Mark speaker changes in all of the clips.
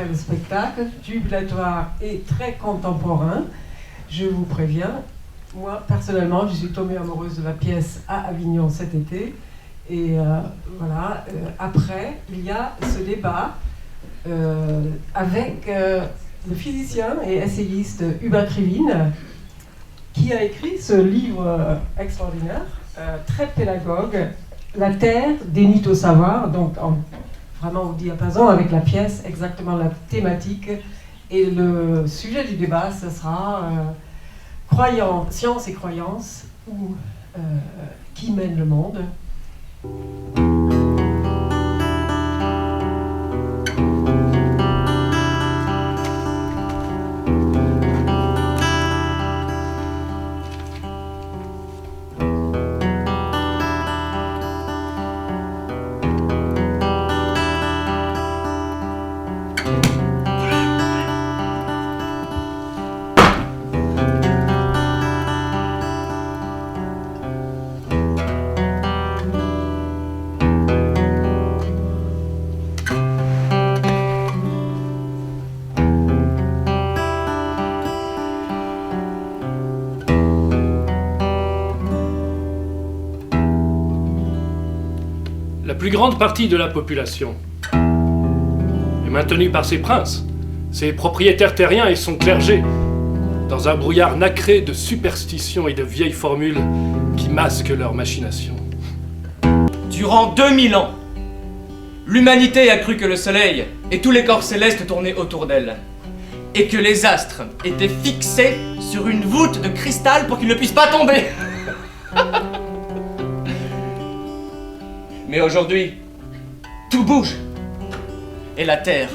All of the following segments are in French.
Speaker 1: après le spectacle, jubilatoire et très contemporain. Je vous préviens, moi personnellement, je suis tombée amoureuse de la pièce à Avignon cet été. Et voilà, après, il y a ce débat avec le physicien et essayiste Hubert Krivine, qui a écrit ce livre extraordinaire, très pédagogue, La Terre, déni au savoir, donc vraiment au diapason avec la pièce, exactement la thématique. Et le sujet du débat, ce sera science et croyance, ou qui mène le monde.
Speaker 2: La plus grande partie de la population est maintenue par ses princes, ses propriétaires terriens et son clergé, dans un brouillard nacré de superstitions et de vieilles formules qui masquent leurs machinations.
Speaker 3: Durant 2000 ans, l'humanité a cru que le soleil et tous les corps célestes tournaient autour d'elle, et que les astres étaient fixés sur une voûte de cristal pour qu'ils ne puissent pas tomber. Mais aujourd'hui, tout bouge, et la Terre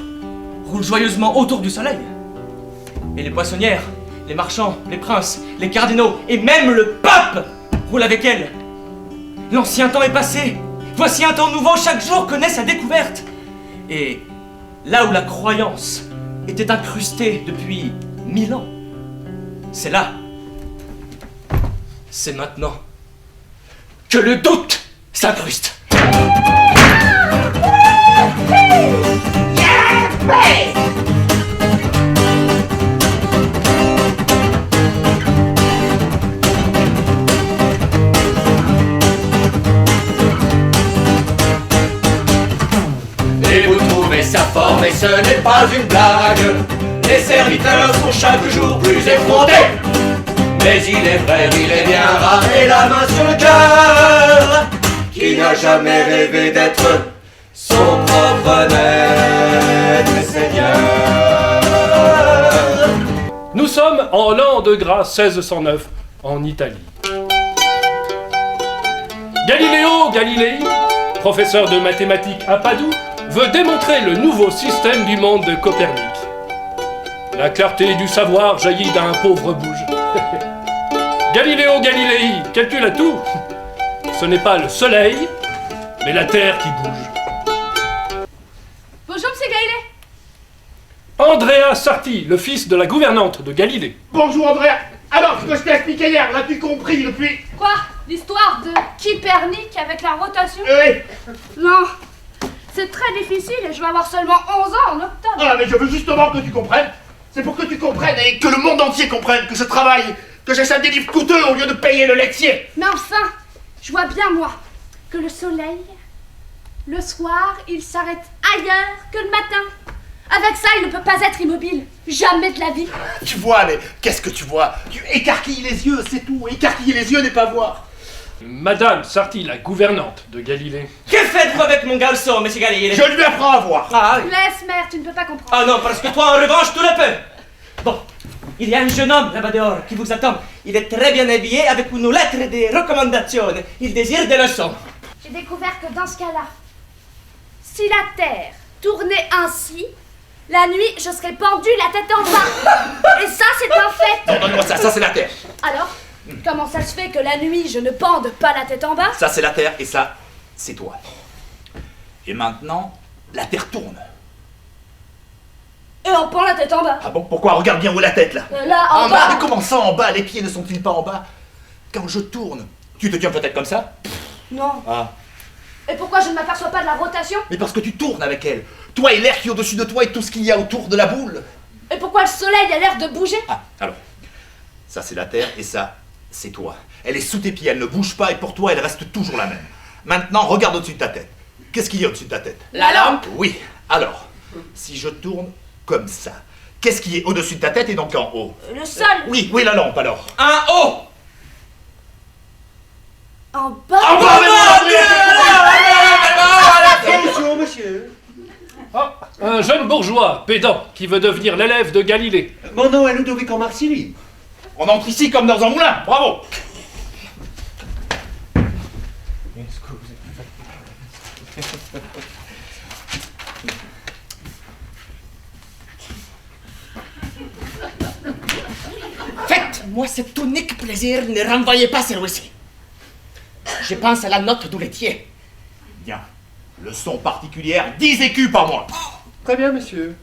Speaker 3: roule joyeusement autour du soleil. Et les poissonnières, les marchands, les princes, les cardinaux, et même le pape roulent avec elle. L'ancien temps est passé, voici un temps nouveau, chaque jour connaît sa découverte. Et là où la croyance était incrustée depuis 1000 ans, c'est là, c'est maintenant, que le doute s'incruste.
Speaker 4: Et vous trouvez sa forme et ce n'est pas une blague. Les serviteurs sont chaque jour plus effrontés. Mais il est vrai, il est bien rare et la main sur le cœur, qui n'a jamais rêvé d'être son propre maître et seigneur.
Speaker 2: Nous sommes en l'an de grâce 1609, en Italie. Galileo Galilei, professeur de mathématiques à Padoue, veut démontrer le nouveau système du monde de Copernic. La clarté du savoir jaillit d'un pauvre bouge. Galileo Galilei calcule à tout. Ce n'est pas le soleil, mais la terre qui bouge.
Speaker 5: Bonjour, monsieur Galilée.
Speaker 2: Andrea Sarti, le fils de la gouvernante de Galilée.
Speaker 6: Bonjour Andrea. Alors, ce que je t'ai expliqué hier, l'as-tu compris depuis?
Speaker 5: Quoi? L'histoire de Copernic avec la rotation?
Speaker 6: Oui.
Speaker 5: Non. C'est très difficile et je vais avoir seulement 11 ans en octobre.
Speaker 6: Ah, mais je veux justement que tu comprennes. C'est pour que tu comprennes et que le monde entier comprenne que je travaille, que j'achète des livres coûteux au lieu de payer le laitier.
Speaker 5: Mais enfin, je vois bien, moi, que le soleil, le soir, il s'arrête ailleurs que le matin. Avec ça, il ne peut pas être immobile. Jamais de la vie.
Speaker 6: Tu vois, mais qu'est-ce que tu vois? Tu écarquilles les yeux, c'est tout. Écarquiller les yeux n'est pas voir.
Speaker 2: Madame Sarti, la gouvernante de Galilée.
Speaker 3: Que faites-vous avec mon garçon, monsieur Galilée?
Speaker 6: Je lui apprends à voir.
Speaker 3: Ah oui.
Speaker 5: Laisse, mère, tu ne peux pas comprendre.
Speaker 3: Ah non, parce que toi, en revanche, tu le peux. Bon, il y a un jeune homme là-bas dehors qui vous attend. Il est très bien habillé avec une lettre de recommandation. Il désire des leçons.
Speaker 5: J'ai découvert que dans ce cas-là, si la Terre tournait ainsi, la nuit, je serais pendue la tête en bas. Et ça, c'est un fait.
Speaker 6: Non, donne-moi ça, ça c'est la terre.
Speaker 5: Alors, comment ça se fait que la nuit, je ne pende pas la tête en bas?
Speaker 6: Ça c'est la terre et ça, c'est toi. Et maintenant, la terre tourne.
Speaker 5: Et on pend la tête en bas.
Speaker 6: Ah bon, pourquoi? Regarde bien où est la tête là.
Speaker 5: Là, en bas.
Speaker 6: Mais comment ça en bas? Les pieds ne sont-ils pas en bas? Quand je tourne, tu te tiens peut-être comme ça?
Speaker 5: Non.
Speaker 6: Ah.
Speaker 5: Et pourquoi je ne m'aperçois pas de la rotation?
Speaker 6: Mais parce que tu tournes avec elle. Toi et l'air qui est au-dessus de toi et tout ce qu'il y a autour de la boule.
Speaker 5: Et pourquoi le soleil a l'air de bouger?
Speaker 6: Ah, alors, ça c'est la Terre et ça, c'est toi. Elle est sous tes pieds, elle ne bouge pas et pour toi, elle reste toujours la même. Maintenant, regarde au-dessus de ta tête. Qu'est-ce qu'il y a au-dessus de ta tête?
Speaker 5: La lampe.
Speaker 6: Oui, alors, si je tourne comme ça, qu'est-ce qui est au-dessus de ta tête et donc en haut?
Speaker 5: Le sol.
Speaker 6: Oui, la lampe alors.
Speaker 3: Un haut.
Speaker 5: En bas.
Speaker 6: En bas,
Speaker 7: Bonjour, monsieur.
Speaker 2: Ah, un jeune bourgeois, pédant, qui veut devenir l'élève de Galilée.
Speaker 7: Mon nom est Ludovico Marsili.
Speaker 6: On entre ici comme dans un moulin, bravo.
Speaker 3: Faites-moi cet unique plaisir, ne renvoyez pas celui-ci. Je pense à la note du laitier.
Speaker 6: Bien. Leçon particulière, 10 écus par mois.
Speaker 7: Très bien, monsieur.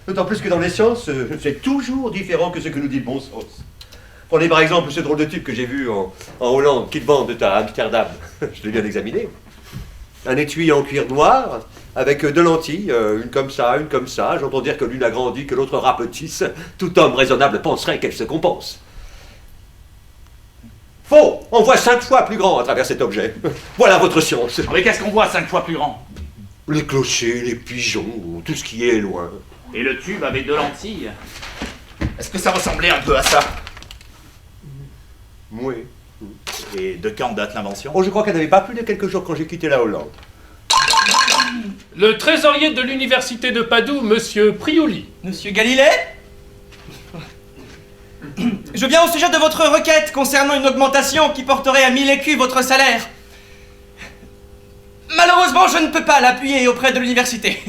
Speaker 7: D'autant plus que dans les sciences, c'est toujours différent que ce que nous dit le bon sens. Prenez par exemple ce drôle de type que j'ai vu en Hollande, qu'ils vendent à Amsterdam. Je l'ai bien examiné. Un étui en cuir noir, avec deux lentilles, une comme ça, une comme ça. J'entends dire que l'une a grandi, que l'autre rapetisse. Tout homme raisonnable penserait qu'elle se compense. Faux! On voit 5 fois plus grand à travers cet objet. Voilà votre science.
Speaker 6: Mais qu'est-ce qu'on voit 5 fois plus grand?
Speaker 7: Les clochers, les pigeons, tout ce qui est loin.
Speaker 6: Et le tube avait 2 lentilles. Est-ce que ça ressemblait un peu à ça?
Speaker 7: Oui.
Speaker 6: Et de quand date l'invention?
Speaker 7: Oh, je crois qu'elle n'avait pas plus de quelques jours quand j'ai quitté la Hollande.
Speaker 2: Le trésorier de l'université de Padoue, monsieur Priuli.
Speaker 3: Monsieur Galilée? Je viens au sujet de votre requête concernant une augmentation qui porterait à 1000 écus votre salaire. Malheureusement, je ne peux pas l'appuyer auprès de l'université.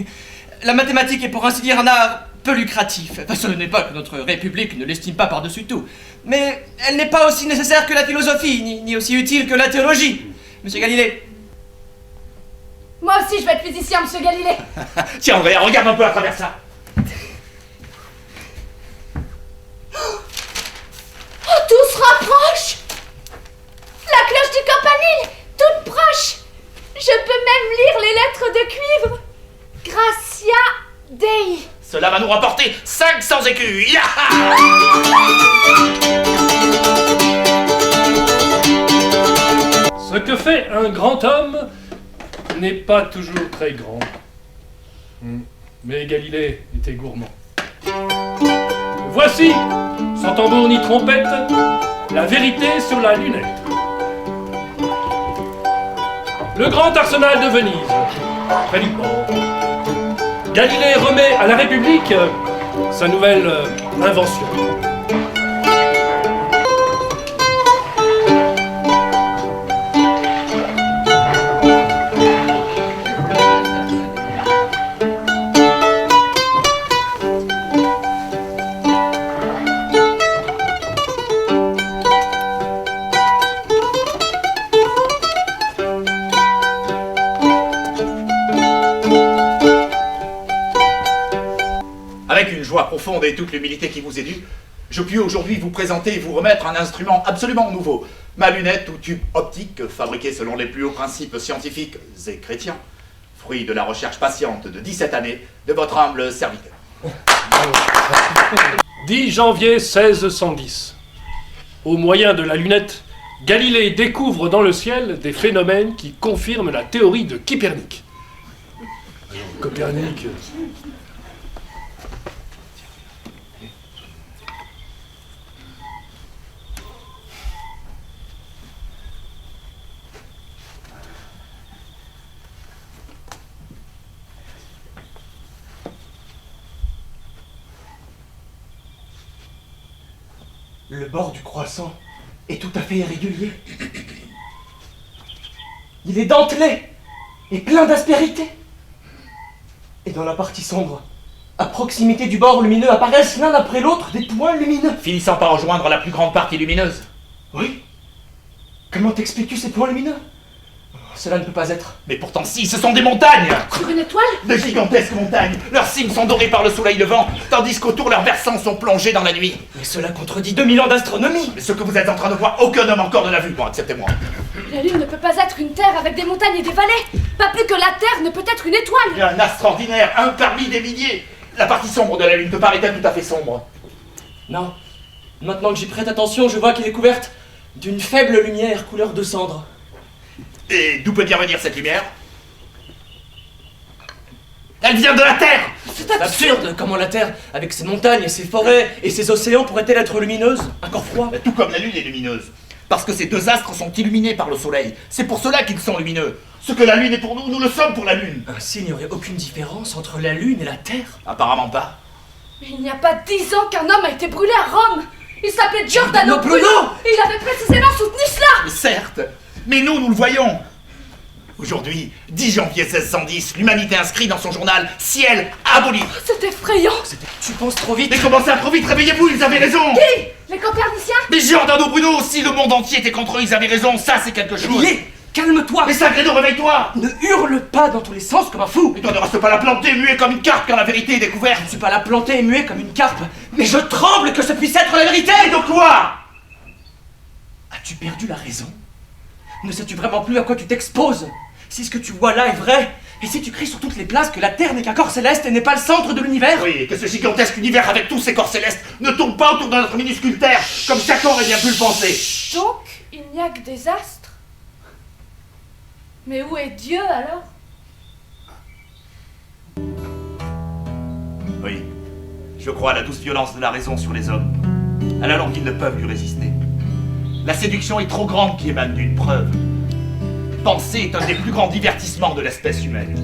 Speaker 3: La mathématique est pour ainsi dire un art peu lucratif. Enfin, ce n'est pas que notre République ne l'estime pas par-dessus tout. Mais elle n'est pas aussi nécessaire que la philosophie, ni aussi utile que la théologie. Monsieur Galilée.
Speaker 5: Moi aussi, je vais être physicien, monsieur Galilée.
Speaker 6: Tiens, Andrea, regarde un peu à travers ça.
Speaker 5: Oh, tout se rapproche. La cloche du campanile, toute proche. Je peux même lire les lettres de cuivre. Gracia Dei.
Speaker 6: Cela va nous rapporter 500 écus. Yaha!
Speaker 2: Ce que fait un grand homme n'est pas toujours très grand. Mais Galilée était gourmand. Voici, sans tambour ni trompette, la vérité sur la lunette. Le grand arsenal de Venise, près du port. Galilée remet à la République sa nouvelle invention.
Speaker 6: Avec une joie profonde et toute l'humilité qui vous est due, je puis aujourd'hui vous présenter et vous remettre un instrument absolument nouveau. Ma lunette ou tube optique, fabriquée selon les plus hauts principes scientifiques et chrétiens, fruit de la recherche patiente de 17 années de votre humble serviteur.
Speaker 2: 10 janvier 1610. Au moyen de la lunette, Galilée découvre dans le ciel des phénomènes qui confirment la théorie de Copernic. Alors, Copernic...
Speaker 3: Le bord du croissant est tout à fait irrégulier. Il est dentelé et plein d'aspérité. Et dans la partie sombre, à proximité du bord lumineux, apparaissent l'un après l'autre des points lumineux.
Speaker 6: Finissant par rejoindre la plus grande partie lumineuse.
Speaker 3: Oui. Comment t'expliques-tu ces points lumineux? Cela ne peut pas être.
Speaker 6: Mais pourtant si, ce sont des montagnes!
Speaker 5: Sur une étoile?
Speaker 6: De gigantesques montagnes! Leurs cimes sont dorées par le soleil levant, tandis qu'autour leurs versants sont plongés dans la nuit.
Speaker 3: Mais cela contredit 2000 ans d'astronomie.
Speaker 6: Mais ce que vous êtes en train de voir, aucun homme encore ne l'a vu, bon, acceptez-moi.
Speaker 5: La Lune ne peut pas être une terre avec des montagnes et des vallées. Pas plus que la Terre ne peut être une étoile.
Speaker 6: Un astre ordinaire, un parmi des milliers. La partie sombre de la Lune te paraît-elle tout à fait sombre?
Speaker 3: Non. Maintenant que j'y prête attention, je vois qu'elle est couverte d'une faible lumière couleur de cendre.
Speaker 6: Et d'où peut bien venir cette lumière? Elle vient de la Terre!
Speaker 3: C'est absurde comment la Terre, avec ses montagnes et ses forêts et ses océans, pourrait-elle être lumineuse? Un corps froid?
Speaker 6: Tout comme la Lune est lumineuse. Parce que ces deux astres sont illuminés par le Soleil. C'est pour cela qu'ils sont lumineux. Ce que la Lune est pour nous, nous le sommes pour la Lune.
Speaker 3: Ainsi, il n'y aurait aucune différence entre la Lune et la Terre?
Speaker 6: Apparemment pas.
Speaker 5: Mais il n'y a pas 10 ans qu'un homme a été brûlé à Rome. Il s'appelait Giordano
Speaker 3: Giordano
Speaker 5: Bruno.
Speaker 3: Bruno.
Speaker 5: Et il avait précisément soutenu cela.
Speaker 6: Certes, mais nous le voyons. Aujourd'hui, 10 janvier 1610, l'humanité inscrit dans son journal « Ciel aboli
Speaker 5: C'est effrayant.
Speaker 3: Tu penses trop ». vite.
Speaker 6: Mais comment ça, trop vite? Réveillez-vous, ils avaient raison.
Speaker 5: Qui? Les Coperniciens?
Speaker 6: Mais Giordano Bruno, si le monde entier était contre eux, ils avaient raison, ça c'est quelque chose.
Speaker 3: Lié, calme-toi.
Speaker 6: Mais Sagredo, réveille-toi.
Speaker 3: Ne hurle pas dans tous les sens comme un fou.
Speaker 6: Et toi ne reste pas la planter, muet comme une carpe quand la vérité est découverte.
Speaker 3: Je ne suis pas là planté et muet comme une carpe, mais je tremble que ce puisse être la vérité.
Speaker 6: Et de quoi?
Speaker 3: As-tu perdu la raison? Ne sais-tu vraiment plus à quoi tu t'exposes? Si ce que tu vois là est vrai, et si tu cries sur toutes les places que la Terre n'est qu'un corps céleste et n'est pas le centre de l'univers?
Speaker 6: Oui, et que ce gigantesque univers avec tous ses corps célestes ne tourne pas autour de notre minuscule Terre, comme chaque aurait bien pu le penser.
Speaker 5: Donc, il n'y a que des astres. Mais où est Dieu alors?
Speaker 6: Oui, je crois à la douce violence de la raison sur les hommes, à la langue qu'ils ne peuvent lui résister. La séduction est trop grande qui émane d'une preuve. Penser est un des plus grands divertissements de l'espèce humaine.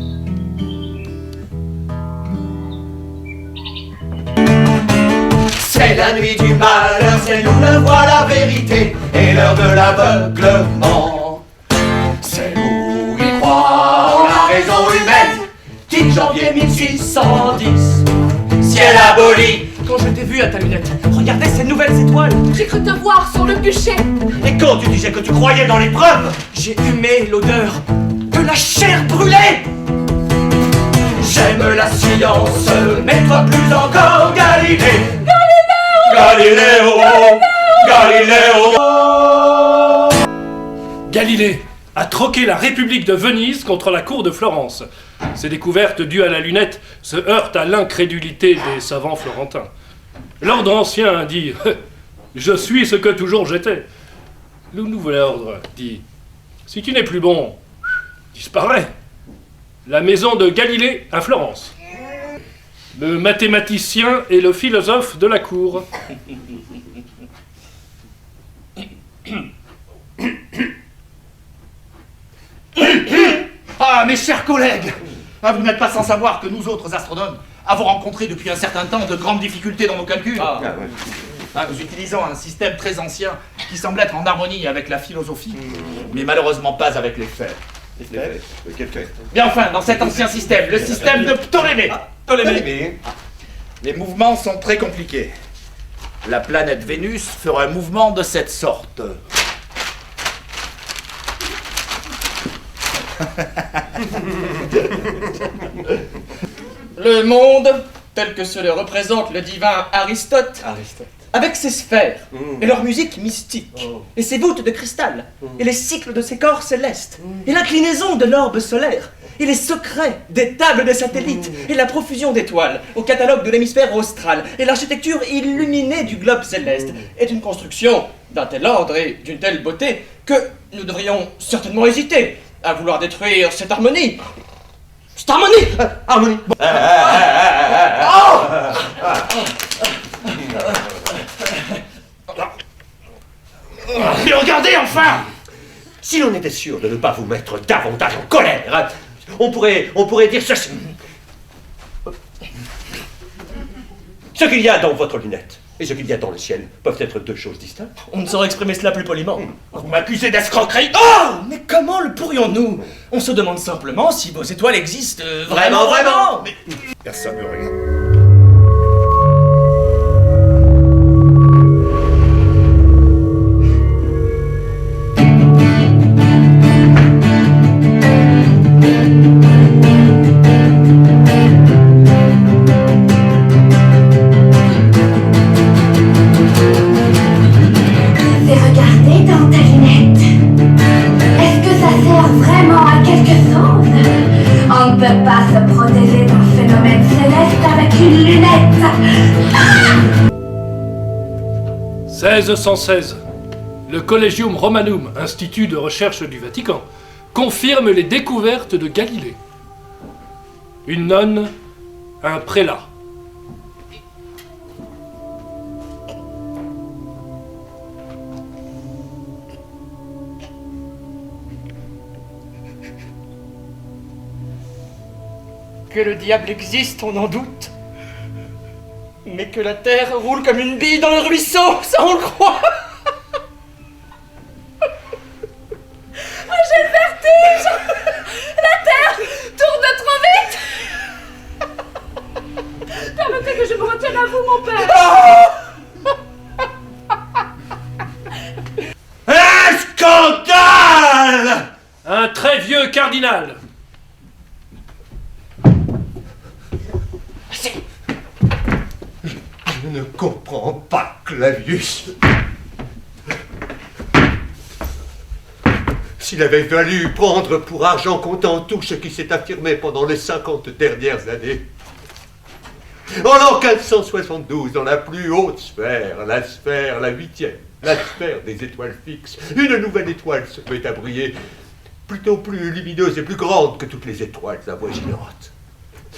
Speaker 4: C'est la nuit du malheur, c'est nous le voit la vérité, et l'heure de l'aveuglement. C'est nous qui croient en la raison humaine, 10 janvier 1610, ciel aboli.
Speaker 3: Quand je t'ai vu à ta lunette, regardez ces nouvelles étoiles.
Speaker 5: J'ai cru te voir sur le bûcher.
Speaker 6: Et quand tu disais que tu croyais dans l'épreuve,
Speaker 3: J'ai humé l'odeur de la chair brûlée.
Speaker 4: J'aime la science, mais toi plus encore Galilée. Galiléo, Galiléo.
Speaker 2: Galilée a troqué la République de Venise contre la cour de Florence. Ces découvertes dues à la lunette se heurtent à l'incrédulité des savants florentins. L'ordre ancien dit « Je suis ce que toujours j'étais ». Le nouvel ordre dit « Si tu n'es plus bon, disparais ». La maison de Galilée à Florence. Le mathématicien et le philosophe de la cour.
Speaker 6: Ah, mes chers collègues, vous n'êtes pas sans savoir que nous autres astronomes avons rencontré depuis un certain temps de grandes difficultés dans nos calculs. Nous utilisons un système très ancien qui semble être en harmonie avec la philosophie, mais malheureusement pas avec les faits.
Speaker 7: Quel fait?
Speaker 6: Bien enfin, dans cet ancien système, le système de Ptolémée. Les mouvements sont très compliqués. La planète Vénus fera un mouvement de cette sorte.
Speaker 3: Le monde, tel que se le représente le divin Aristote, avec ses sphères, et leur musique mystique, et ses voûtes de cristal, et les cycles de ses corps célestes, et l'inclinaison de l'orbe solaire, et les secrets des tables des satellites, et la profusion d'étoiles au catalogue de l'hémisphère austral, et l'architecture illuminée du globe céleste, est une construction d'un tel ordre et d'une telle beauté que nous devrions certainement hésiter à vouloir détruire cette harmonie. Cette harmonie!
Speaker 7: Harmonie.
Speaker 6: Mais regardez enfin!
Speaker 7: Si l'on était sûr de ne pas vous mettre davantage en colère, on pourrait dire ceci. Ce qu'il y a dans votre lunette et ce qu'il y a dans le ciel peuvent être deux choses distinctes.
Speaker 3: On ne saurait exprimer cela plus poliment.
Speaker 6: Vous m'accusez d'escroquerie?
Speaker 3: Oh! Mais comment le pourrions-nous? On se demande simplement si vos étoiles existent vraiment.
Speaker 6: Personne ne regarde.
Speaker 8: Fais regarder dans ta lunette. Est-ce que ça sert vraiment à quelque chose?
Speaker 5: ne pas se protéger d'un phénomène céleste avec une lunette.
Speaker 2: 1616. Le Collegium Romanum, institut de recherche du Vatican, confirme les découvertes de Galilée. Une nonne, un prélat.
Speaker 3: Que le diable existe, on en doute. Mais que la terre roule comme une bille dans le ruisseau, ça on le croit.
Speaker 5: J'ai le vertige. La terre tourne trop vite. Permettez que je me retienne à vous, mon père.
Speaker 7: Un scandale!
Speaker 2: Un très vieux cardinal.
Speaker 7: Je ne comprends pas, Clavius. S'il avait fallu prendre pour argent comptant tout ce qui s'est affirmé pendant les 50 dernières années. En l'an 1572, dans la plus haute sphère, la 8e, la sphère des étoiles fixes, une nouvelle étoile se met à briller, plutôt plus lumineuse et plus grande que toutes les étoiles avoisinantes.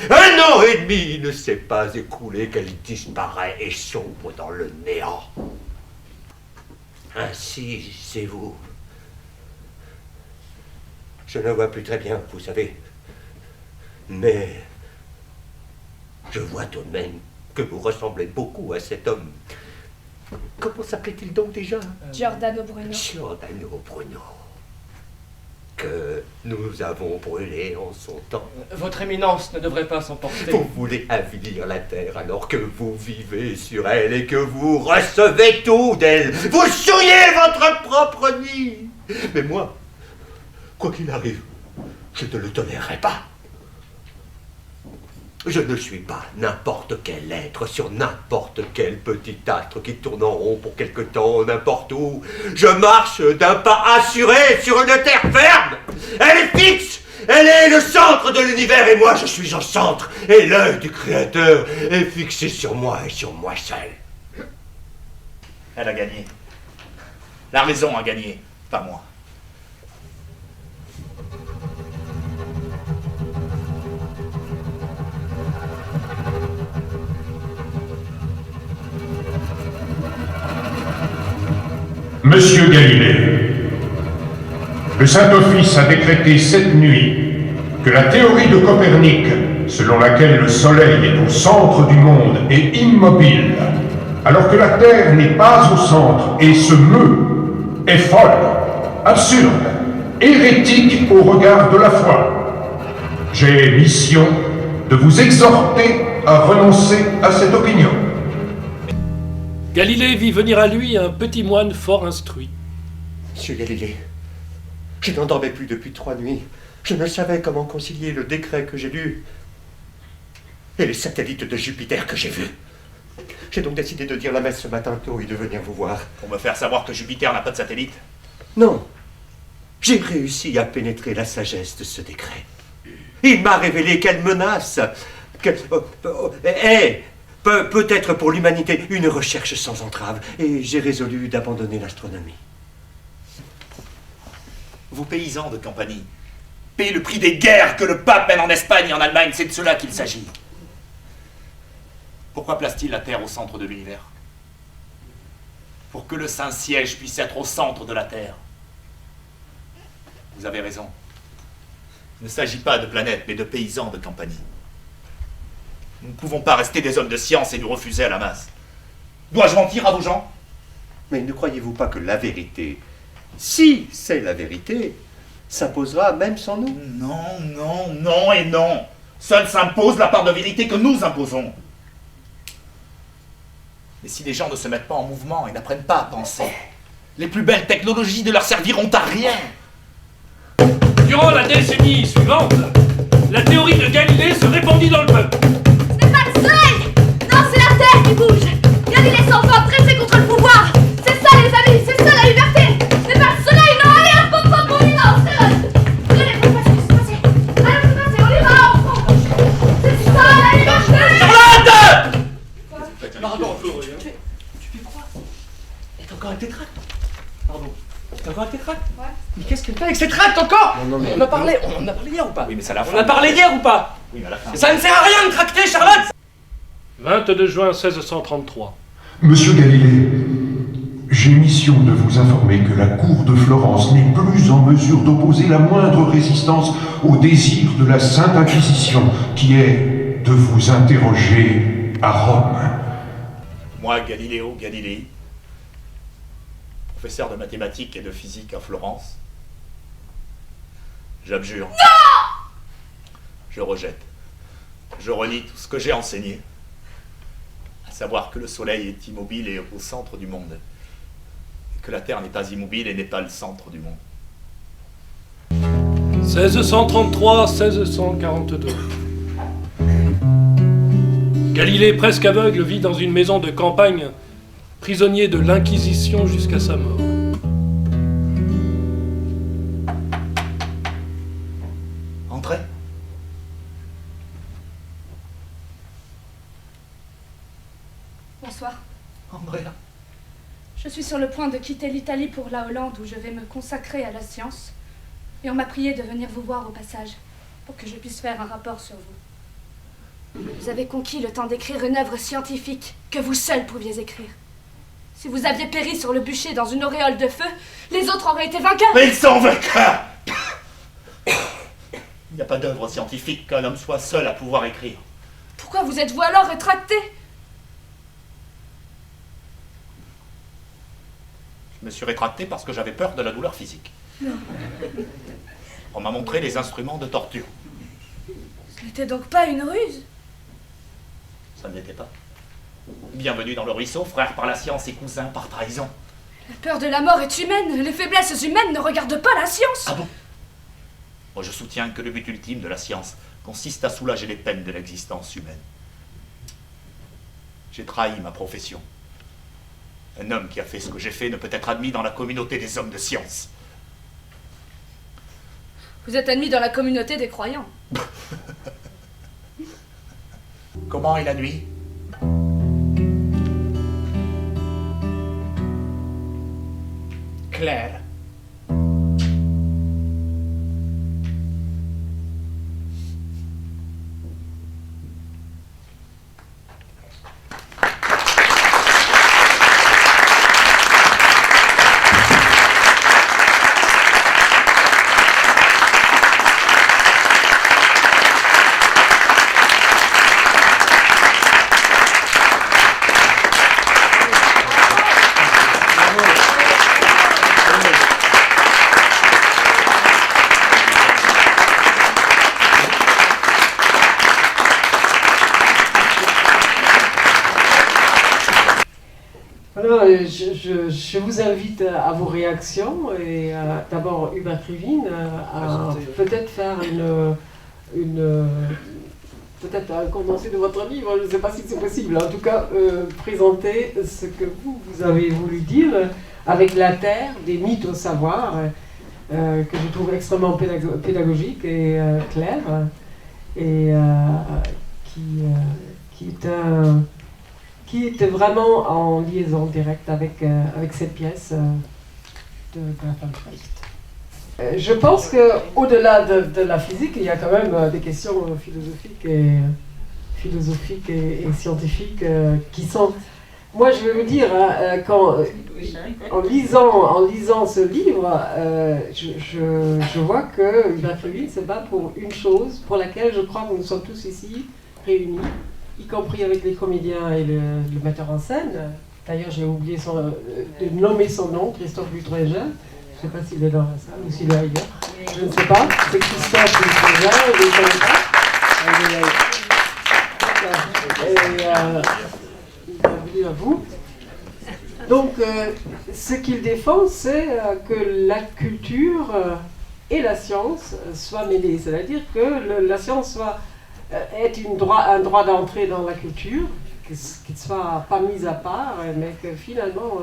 Speaker 7: 1 an et demi ne s'est pas écoulé qu'elle disparaît et sombre dans le néant. Ainsi, c'est vous. Je ne vois plus très bien, vous savez. Mais je vois tout de même que vous ressemblez beaucoup à cet homme. Comment s'appelait-il donc déjà?
Speaker 5: Giordano Bruno.
Speaker 7: Giordano Bruno. Que nous avons brûlé en son temps.
Speaker 3: Votre éminence ne devrait pas s'emporter.
Speaker 7: Vous voulez avilir la terre alors que vous vivez sur elle et que vous recevez tout d'elle. Vous souillez votre propre nid. Mais moi, quoi qu'il arrive, je ne le tolérerai pas. Je ne suis pas n'importe quel être sur n'importe quel petit astre qui tourne en rond pour quelque temps, n'importe où. Je marche d'un pas assuré sur une terre ferme. Elle est fixe. Elle est le centre de l'univers et moi je suis au centre. Et l'œil du Créateur est fixé sur moi et sur moi seul.
Speaker 6: Elle a gagné. La raison a gagné, pas moi.
Speaker 8: Monsieur Galilée, le Saint-Office a décrété cette nuit que la théorie de Copernic, selon laquelle le Soleil est au centre du monde, est immobile, alors que la Terre n'est pas au centre et se meut, est folle, absurde, hérétique au regard de la foi. J'ai mission de vous exhorter à renoncer à cette opinion.
Speaker 2: Galilée vit venir à lui un petit moine fort instruit.
Speaker 7: Monsieur Galilée, je n'en dormais plus depuis 3 nuits. Je ne savais comment concilier le décret que j'ai lu et les satellites de Jupiter que j'ai vus. J'ai donc décidé de dire la messe ce matin tôt et de venir vous voir.
Speaker 6: Pour me faire savoir que Jupiter n'a pas de satellite?
Speaker 7: Non, j'ai réussi à pénétrer la sagesse de ce décret. Il m'a révélé quelle menace est peut-être pour l'humanité une recherche sans entrave, et j'ai résolu d'abandonner l'astronomie.
Speaker 6: Vous paysans de Campanie, payez le prix des guerres que le pape mène en Espagne et en Allemagne, c'est de cela qu'il s'agit. Pourquoi place-t-il la Terre au centre de l'univers? Pour que le Saint-Siège puisse être au centre de la Terre. Vous avez raison. Il ne s'agit pas de planètes, mais de paysans de Campanie. Nous ne pouvons pas rester des hommes de science et nous refuser à la masse. Dois-je mentir à vos gens?
Speaker 7: Mais ne croyez-vous pas que la vérité, si c'est la vérité, s'imposera même sans nous?
Speaker 6: Non, non, non et non. Seule s'impose la part de vérité que nous imposons. Mais si les gens ne se mettent pas en mouvement et n'apprennent pas à penser, les plus belles technologies ne leur serviront à rien.
Speaker 2: Durant la décennie suivante, la théorie de Galilée se répandit dans le peuple.
Speaker 5: Ce n'est pas le soleil! Non, c'est la terre qui bouge! Galilée s'enfante dressé contre le pouvoir! C'est ça, les amis, c'est ça la liberté! Ce n'est pas le soleil, non! Allez, hop, hop, hop, on y va, on se... Allez, vous passez, allez, vous passez, on y va, on
Speaker 7: Non, mais...
Speaker 3: On a parlé hier ou pas?
Speaker 6: Oui, mais c'est à la fin.
Speaker 3: On a parlé hier ou pas?
Speaker 6: Oui, mais à la fin.
Speaker 3: Ça ne sert à rien de tracter, Charlotte!
Speaker 2: 22 juin 1633.
Speaker 8: Monsieur Galilée, j'ai mission de vous informer que la cour de Florence n'est plus en mesure d'opposer la moindre résistance au désir de la Sainte Inquisition, qui est de vous interroger à Rome.
Speaker 6: Moi, Galileo Galilei, professeur de mathématiques et de physique à Florence, j'abjure. Non! Je rejette. Je renie tout ce que j'ai enseigné. À savoir que le soleil est immobile et au centre du monde. Et que la Terre n'est pas immobile et n'est pas le centre du monde.
Speaker 2: 1633-1642. Galilée, presque aveugle, vit dans une maison de campagne, prisonnier de l'Inquisition jusqu'à sa mort.
Speaker 6: Entrez.
Speaker 5: Bonsoir.
Speaker 6: Andrea.
Speaker 5: Je suis sur le point de quitter l'Italie pour la Hollande où je vais me consacrer à la science. Et on m'a prié de venir vous voir au passage, pour que je puisse faire un rapport sur vous. Vous avez conquis le temps d'écrire une œuvre scientifique que vous seul pouviez écrire. Si vous aviez péri sur le bûcher dans une auréole de feu, les autres auraient été vainqueurs.
Speaker 6: Mais ils sont vainqueurs! Il n'y a pas d'œuvre scientifique qu'un homme soit seul à pouvoir écrire.
Speaker 5: Pourquoi vous êtes-vous alors rétracté?
Speaker 6: Je me suis rétracté parce que j'avais peur de la douleur physique.
Speaker 5: Non.
Speaker 6: On m'a montré les instruments de torture.
Speaker 5: Ce n'était donc pas une ruse?
Speaker 6: Ça ne l'était pas. Bienvenue dans le ruisseau, frère par la science et cousin par trahison.
Speaker 5: La peur de la mort est humaine. Les faiblesses humaines ne regardent pas la science.
Speaker 6: Ah bon? Moi, je soutiens que le but ultime de la science consiste à soulager les peines de l'existence humaine. J'ai trahi ma profession. Un homme qui a fait ce que j'ai fait ne peut être admis dans la communauté des hommes de science.
Speaker 5: Vous êtes admis dans la communauté des croyants.
Speaker 6: Comment est la nuit?
Speaker 3: Claire.
Speaker 1: Alors, je vous invite à vos réactions et d'abord Hubert Krivine à peut-être faire peut-être un condensé de votre livre, je ne sais pas si c'est possible, en tout cas présenter ce que vous avez voulu dire avec la terre des mythes au savoir, que je trouve extrêmement pédagogique et clair, et qui était vraiment en liaison directe avec cette pièce de Graham Christ. Je pense qu'au-delà de la physique, il y a quand même des questions philosophiques et scientifiques qui sont... Moi, je vais vous dire, en lisant ce livre, je vois que Hubert Krivine se bat pour une chose pour laquelle je crois que nous sommes tous ici réunis, y compris avec les comédiens et le metteur en scène. D'ailleurs, j'ai oublié de nommer son nom, Christophe Lutreja. Je ne sais pas s'il est dans la salle ou s'il est ailleurs. Je ne sais pas. C'est Christophe Lutreja, je ne connais pas. Bienvenue à vous. Donc, ce qu'il défend, c'est que la culture et la science soient mêlées. C'est-à-dire que la science est un droit d'entrée dans la culture, qu'il ne soit pas mis à part, mais que finalement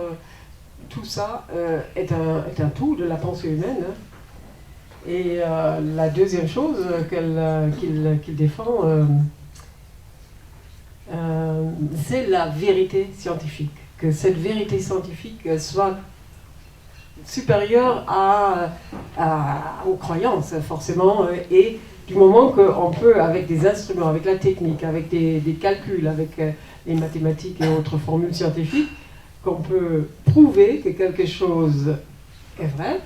Speaker 1: tout ça est un tout de la pensée humaine. Et la deuxième chose qu'il défend, c'est la vérité scientifique. Que cette vérité scientifique soit supérieur aux croyances, forcément, et du moment qu'on peut, avec des instruments, avec la technique, avec des calculs, avec les mathématiques et autres formules scientifiques, qu'on peut prouver que quelque chose est vrai,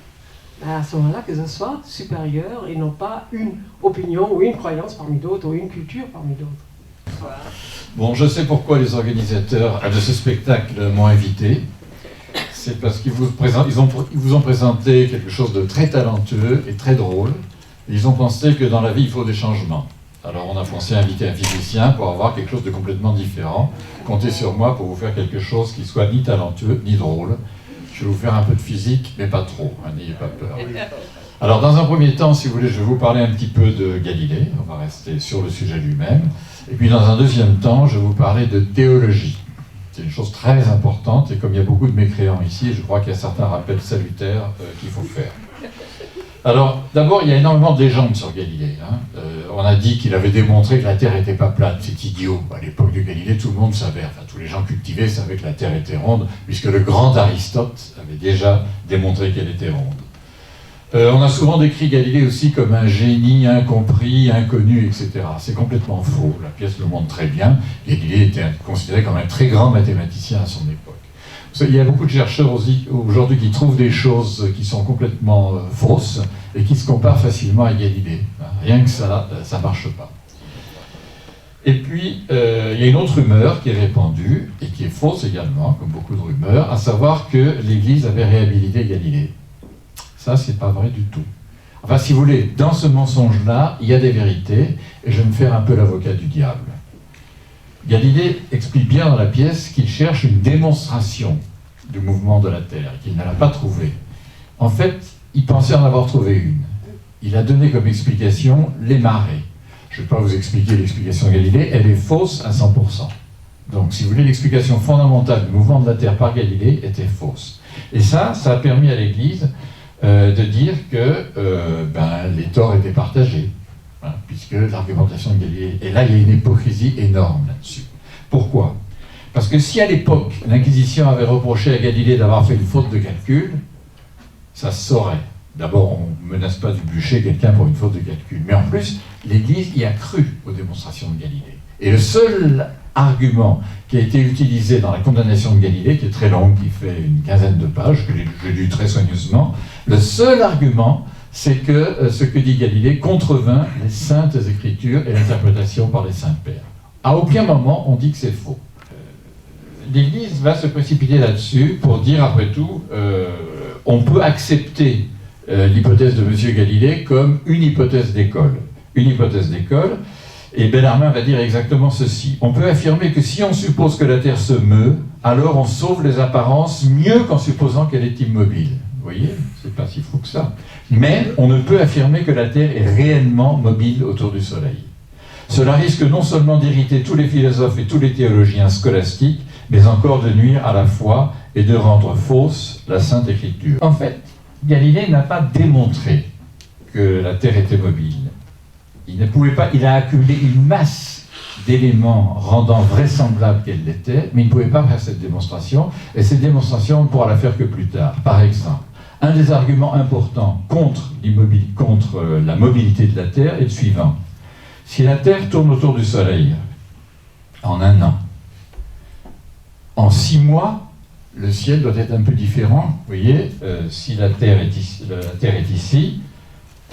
Speaker 1: à ce moment-là, que ce soit supérieur et non pas une opinion ou une croyance parmi d'autres ou une culture parmi d'autres.
Speaker 9: Bon, je sais pourquoi les organisateurs de ce spectacle m'ont invité. C'est parce qu'ils vous ont présenté quelque chose de très talentueux et très drôle. Ils ont pensé que dans la vie, il faut des changements. Alors on a pensé à inviter un physicien pour avoir quelque chose de complètement différent. Comptez sur moi pour vous faire quelque chose qui soit ni talentueux ni drôle. Je vais vous faire un peu de physique, mais pas trop, hein, n'ayez pas peur. Alors dans un premier temps, si vous voulez, je vais vous parler un petit peu de Galilée. On va rester sur le sujet lui-même. Et puis dans un deuxième temps, je vais vous parler de théologie. C'est une chose très importante, et comme il y a beaucoup de mécréants ici, je crois qu'il y a certains rappels salutaires qu'il faut faire. Alors, d'abord, il y a énormément de légendes sur Galilée. Hein. On a dit qu'il avait démontré que la Terre n'était pas plate. C'est idiot. À l'époque de Galilée, tout le monde savait, enfin tous les gens cultivés savaient que la Terre était ronde, puisque le grand Aristote avait déjà démontré qu'elle était ronde. On a souvent décrit Galilée aussi comme un génie incompris, inconnu, etc. C'est complètement faux. La pièce le montre très bien. Galilée était considéré comme un très grand mathématicien à son époque. Il y a beaucoup de chercheurs aujourd'hui qui trouvent des choses qui sont complètement fausses et qui se comparent facilement à Galilée. Rien que ça ne marche pas. Et puis, il y a une autre rumeur qui est répandue, et qui est fausse également, comme beaucoup de rumeurs, à savoir que l'Église avait réhabilité Galilée. Ça, c'est pas vrai du tout. Enfin, si vous voulez, dans ce mensonge-là, il y a des vérités, et je vais me faire un peu l'avocat du diable. Galilée explique bien dans la pièce qu'il cherche une démonstration du mouvement de la Terre, qu'il ne l'a pas trouvée. En fait, il pensait en avoir trouvé une. Il a donné comme explication les marées. Je ne vais pas vous expliquer l'explication de Galilée, elle est fausse à 100%. Donc, si vous voulez, l'explication fondamentale du mouvement de la Terre par Galilée était fausse. Et ça a permis à l'Église de dire que les torts étaient partagés. Hein, puisque l'argumentation de Galilée, et là il y a une hypocrisie énorme là-dessus. Pourquoi? Parce que si à l'époque l'Inquisition avait reproché à Galilée d'avoir fait une faute de calcul, ça se saurait. D'abord, on ne menace pas du bûcher quelqu'un pour une faute de calcul, mais en plus, l'Église y a cru aux démonstrations de Galilée. Et le seul argument qui a été utilisé dans la condamnation de Galilée, qui est très longue, qui fait une quinzaine de pages, que j'ai lu très soigneusement, le seul argument, c'est que ce que dit Galilée contrevint les saintes écritures et l'interprétation par les saints pères. À aucun moment on dit que c'est faux. L'Église va se précipiter là-dessus pour dire, après tout, on peut accepter l'hypothèse de M. Galilée comme une hypothèse d'école. Une hypothèse d'école, et Bellarmine va dire exactement ceci. On peut affirmer que si on suppose que la Terre se meut, alors on sauve les apparences mieux qu'en supposant qu'elle est immobile. Vous voyez, c'est pas si fou que ça. Mais on ne peut affirmer que la Terre est réellement mobile autour du Soleil. Cela risque non seulement d'irriter tous les philosophes et tous les théologiens scolastiques, mais encore de nuire à la foi et de rendre fausse la Sainte Écriture. En fait, Galilée n'a pas démontré que la Terre était mobile. Il a accumulé une masse d'éléments rendant vraisemblable qu'elle l'était, mais il ne pouvait pas faire cette démonstration, et cette démonstration, on ne pourra la faire que plus tard. Par exemple, un des arguments importants contre la mobilité de la Terre est le suivant. Si la Terre tourne autour du Soleil en un an, en 6 mois, le ciel doit être un peu différent. Vous voyez, si la Terre est ici,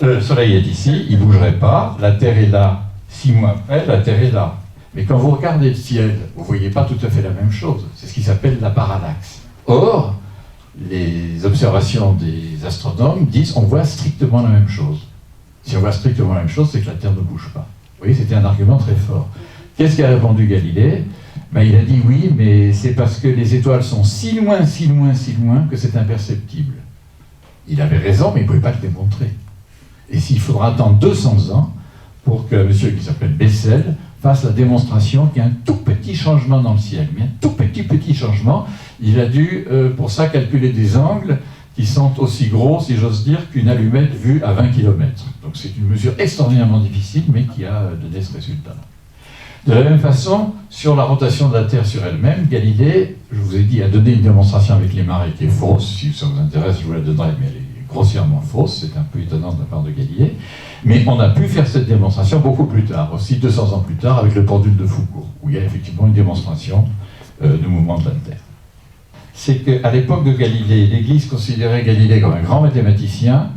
Speaker 9: le Soleil est ici, il ne bougerait pas, la Terre est là, 6 mois après, la Terre est là. Mais quand vous regardez le ciel, vous ne voyez pas tout à fait la même chose. C'est ce qui s'appelle la parallaxe. Or, les observations des astronomes disent qu'on voit strictement la même chose. Si on voit strictement la même chose, c'est que la Terre ne bouge pas. Vous voyez, c'était un argument très fort. Qu'est-ce qu'a répondu Galilée? Il a dit oui, mais c'est parce que les étoiles sont si loin, si loin, si loin que c'est imperceptible. Il avait raison, mais il ne pouvait pas le démontrer. Et s'il faudra attendre 200 ans pour qu'un monsieur qui s'appelle Bessel fasse la démonstration qu'il y a un tout petit changement dans le ciel, mais un tout petit changement, il a dû pour ça calculer des angles qui sont aussi gros, si j'ose dire, qu'une allumette vue à 20 km. Donc c'est une mesure extraordinairement difficile, mais qui a donné ce résultat. De la même façon, sur la rotation de la Terre sur elle-même, Galilée, je vous ai dit, a donné une démonstration avec les marées qui est fausse. Si ça vous intéresse, je vous la donnerai, mais elle est grossièrement fausse. C'est un peu étonnant de la part de Galilée. Mais on a pu faire cette démonstration beaucoup plus tard, aussi 200 ans plus tard, avec le pendule de Foucault, où il y a effectivement une démonstration du mouvement de la Terre. C'est qu'à l'époque de Galilée, l'Église considérait Galilée comme un grand mathématicien,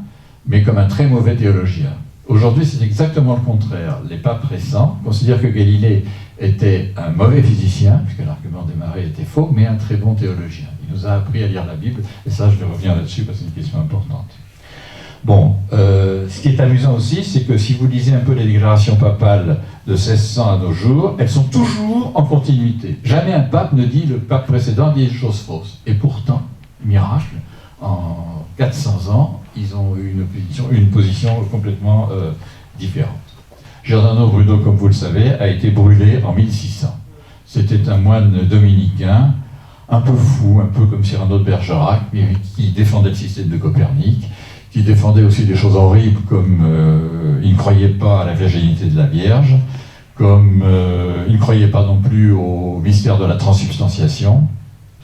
Speaker 9: mais comme un très mauvais théologien. Aujourd'hui, c'est exactement le contraire. Les papes récents considèrent que Galilée était un mauvais physicien, puisque l'argument des marées était faux, mais un très bon théologien. Il nous a appris à lire la Bible, et ça, je vais revenir là-dessus parce que c'est une question importante. Bon, ce qui est amusant aussi, c'est que si vous lisez un peu les déclarations papales de 1600 à nos jours, elles sont toujours en continuité. Jamais un pape ne dit le pape précédent dit des choses fausses. Et pourtant, miracle, en 400 ans, ils ont eu une position complètement différente. Giordano Bruno, comme vous le savez, a été brûlé en 1600. C'était un moine dominicain, un peu fou, un peu comme Cyrano de Bergerac, mais qui défendait le système de Copernic, qui défendait aussi des choses horribles comme il ne croyait pas à la virginité de la Vierge, comme il ne croyait pas non plus au mystère de la transsubstantiation.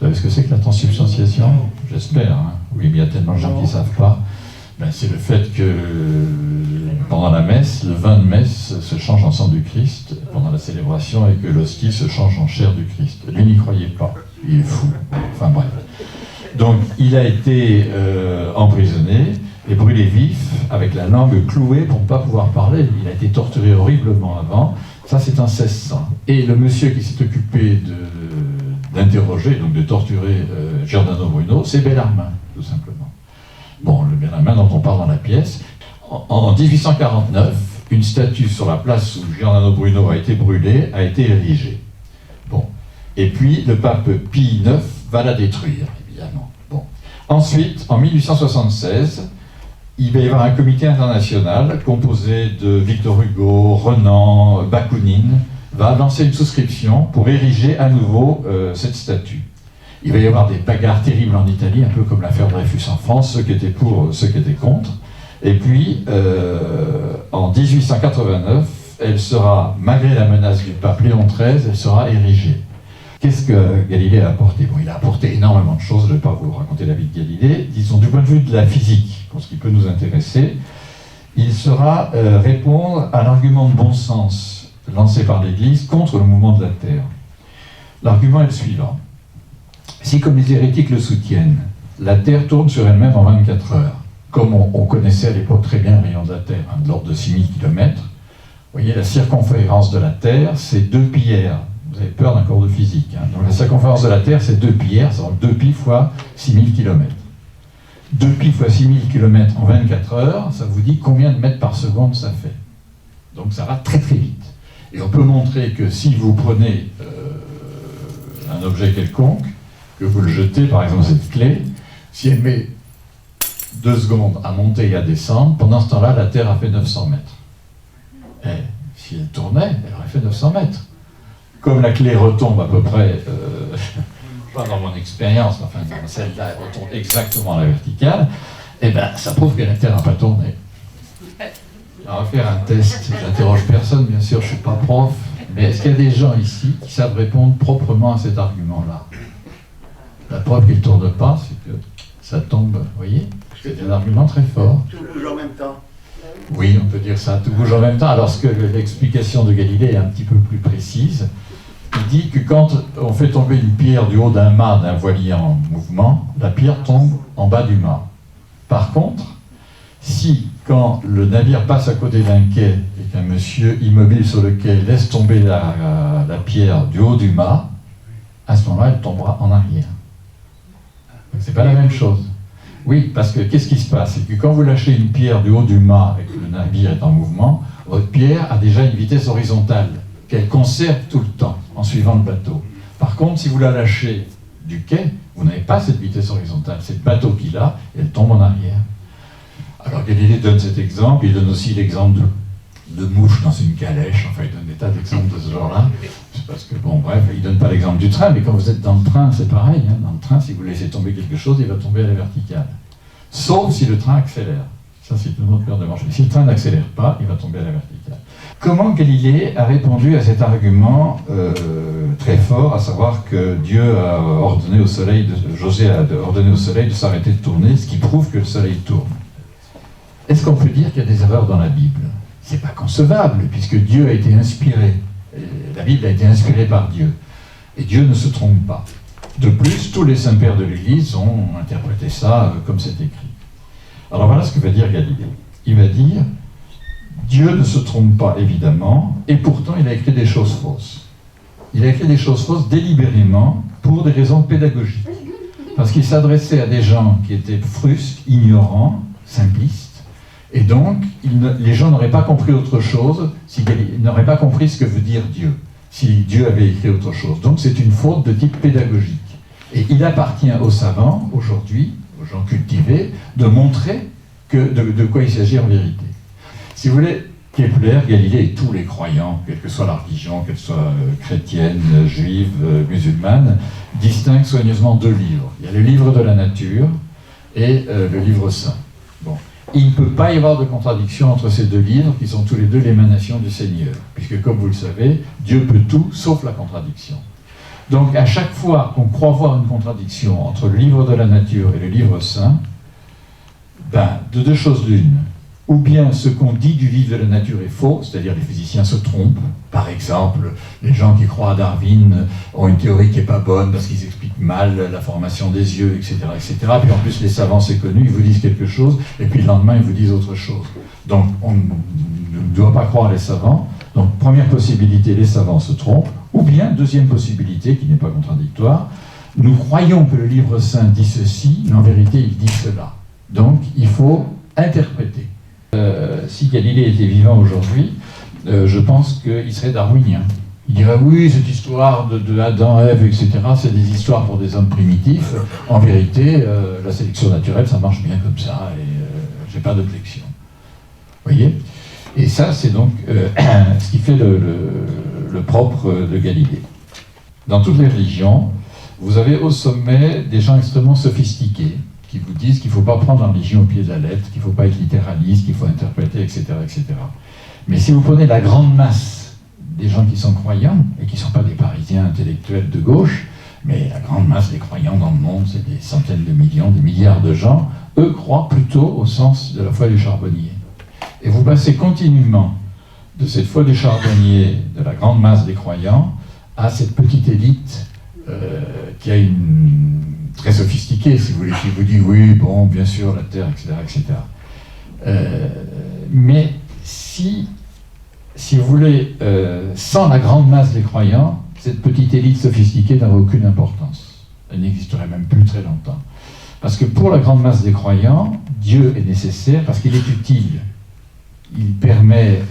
Speaker 9: Vous savez ce que c'est que la transsubstantiation? J'espère, hein. Oui, mais il y a tellement de gens qui ne savent pas. Ben, c'est le fait que pendant la messe, le vin de messe se change en sang du Christ pendant la célébration et que l'hostie se change en chair du Christ. Lui n'y croyait pas. Il est fou. Enfin bref. Donc il a été emprisonné et brûlé vif avec la langue clouée pour ne pas pouvoir parler. Il a été torturé horriblement avant. Ça, c'est en 1600. Et le monsieur qui s'est occupé d'interroger, donc de torturer Giordano Bruno, c'est Bellarmine, tout simplement. Bon, le Bellarmine dont on parle dans la pièce. En 1849, une statue sur la place où Giordano Bruno a été brûlé a été érigée. Bon. Et puis, le pape Pie IX va la détruire, évidemment. Bon. Ensuite, en 1876, il va y avoir un comité international composé de Victor Hugo, Renan, Bakounine, va lancer une souscription pour ériger à nouveau cette statue. Il va y avoir des bagarres terribles en Italie, un peu comme l'affaire Dreyfus en France, ceux qui étaient pour, ceux qui étaient contre. Et puis, en 1889, elle sera, malgré la menace du pape Léon XIII, elle sera érigée. Qu'est-ce que Galilée a apporté? Bon, il a apporté énormément de choses, je ne vais pas vous raconter la vie de Galilée. Disons, du point de vue de la physique, pour ce qui peut nous intéresser, il sera répondre à l'argument de bon sens lancé par l'Église contre le mouvement de la Terre. L'argument est le suivant. Si, comme les hérétiques le soutiennent, la Terre tourne sur elle-même en 24 heures, comme on connaissait à l'époque très bien le rayon de la Terre, hein, de l'ordre de 6000 km, vous voyez, la circonférence de la Terre, c'est 2 pierres. Vous avez peur d'un cours de physique. Hein. Donc la circonférence de la Terre, c'est 2 pierres, c'est donc 2 pi fois 6000 km. 2 pi fois 6000 km en 24 heures, ça vous dit combien de mètres par seconde ça fait. Donc ça va très très vite. Et on peut montrer que si vous prenez un objet quelconque, que vous le jetez, par exemple cette clé, si elle met 2 secondes à monter et à descendre, pendant ce temps-là, la Terre a fait 900 mètres. Et si elle tournait, elle aurait fait 900 mètres. Comme la clé retombe à peu près, pas dans mon expérience, mais enfin celle-là retombe exactement à la verticale, et bien ça prouve que la Terre n'a pas tourné. On va faire un test, j'interroge personne, bien sûr, je ne suis pas prof, mais est-ce qu'il y a des gens ici qui savent répondre proprement à cet argument-là? La preuve qu'il ne tourne pas, c'est que ça tombe, vous voyez? C'est un argument très fort.
Speaker 10: Tout bouge en même temps.
Speaker 9: Oui, on peut dire ça, tout bouge en même temps, alors que l'explication de Galilée est un petit peu plus précise. Il dit que quand on fait tomber une pierre du haut d'un mât d'un voilier en mouvement, la pierre tombe en bas du mât. Par contre, si, quand le navire passe à côté d'un quai et qu'un monsieur immobile sur le quai laisse tomber la pierre du haut du mât, à ce moment-là, elle tombera en arrière. Donc c'est pas la même chose. Oui, parce que qu'est-ce qui se passe? C'est que quand vous lâchez une pierre du haut du mât et que le navire est en mouvement, votre pierre a déjà une vitesse horizontale qu'elle conserve tout le temps en suivant le bateau. Par contre, si vous la lâchez du quai, vous n'avez pas cette vitesse horizontale. C'est le bateau qui l'a et elle tombe en arrière. Alors Galilée donne cet exemple, il donne aussi l'exemple de mouches dans une calèche, enfin il donne des tas d'exemples de ce genre-là. C'est parce que, bon bref, il ne donne pas l'exemple du train, mais quand vous êtes dans le train, c'est pareil. Hein. Dans le train, si vous laissez tomber quelque chose, il va tomber à la verticale. Sauf si le train accélère. Ça, c'est une autre paire de manches. Mais si le train n'accélère pas, il va tomber à la verticale. Comment Galilée a répondu à cet argument très fort, à savoir que Dieu a ordonné au soleil, José a ordonné au soleil de s'arrêter de tourner, ce qui prouve que le soleil tourne. Est-ce qu'on peut dire qu'il y a des erreurs dans la Bible? C'est pas concevable, puisque Dieu a été inspiré. La Bible a été inspirée par Dieu. Et Dieu ne se trompe pas. De plus, tous les saints-pères de l'Église ont interprété ça comme c'est écrit. Alors voilà ce que va dire Galilée. Il va dire, Dieu ne se trompe pas évidemment, et pourtant il a écrit des choses fausses. Il a écrit des choses fausses délibérément pour des raisons pédagogiques. Parce qu'il s'adressait à des gens qui étaient frustes, ignorants, simplistes, et donc les gens n'auraient pas compris autre chose, ils n'auraient pas compris ce que veut dire Dieu, si Dieu avait écrit autre chose. Donc c'est une faute de type pédagogique. Et il appartient aux savants, aujourd'hui, aux gens cultivés, de montrer de quoi il s'agit en vérité. Si vous voulez, Kepler, Galilée et tous les croyants, quelle que soit la religion, qu'elle soit chrétienne, juive, musulmane, distinguent soigneusement deux livres. Il y a le livre de la nature et le livre saint. Bon. Il ne peut pas y avoir de contradiction entre ces deux livres qui sont tous les deux l'émanation du Seigneur, puisque comme vous le savez, Dieu peut tout sauf la contradiction. Donc à chaque fois qu'on croit voir une contradiction entre le livre de la nature et le livre saint, de deux choses l'une. Ou bien ce qu'on dit du livre de la nature est faux, c'est-à-dire les physiciens se trompent. Par exemple, les gens qui croient à Darwin ont une théorie qui n'est pas bonne parce qu'ils expliquent mal la formation des yeux, etc., etc. Puis en plus, les savants, c'est connu, ils vous disent quelque chose, et puis le lendemain, ils vous disent autre chose. Donc, on ne doit pas croire les savants. Donc, première possibilité, les savants se trompent. Ou bien, deuxième possibilité, qui n'est pas contradictoire, nous croyons que le livre saint dit ceci, mais en vérité, il dit cela. Donc, il faut interpréter. Si Galilée était vivant aujourd'hui, je pense qu'il serait darwinien. Il dirait oui, cette histoire de Adam, Ève, etc., c'est des histoires pour des hommes primitifs. En vérité, la sélection naturelle, ça marche bien comme ça, et j'ai pas d'objection. Vous voyez? Et ça, c'est donc ce qui fait le propre de Galilée. Dans toutes les religions, vous avez au sommet des gens extrêmement sophistiqués, qui vous disent qu'il ne faut pas prendre la religion au pied de la lettre, qu'il ne faut pas être littéraliste, qu'il faut interpréter, etc., etc. Mais si vous prenez la grande masse des gens qui sont croyants, et qui ne sont pas des Parisiens intellectuels de gauche, mais la grande masse des croyants dans le monde, c'est des centaines de millions, des milliards de gens, eux croient plutôt au sens de la foi du charbonnier. Et vous passez continuellement de cette foi du charbonnier, de la grande masse des croyants, à cette petite élite qui a une très sophistiquée, si vous voulez, qui vous dit oui, bon, bien sûr, la Terre, etc., etc. Mais si vous voulez, sans la grande masse des croyants, cette petite élite sophistiquée n'aurait aucune importance. Elle n'existerait même plus très longtemps. Parce que pour la grande masse des croyants, Dieu est nécessaire parce qu'il est utile. Il permet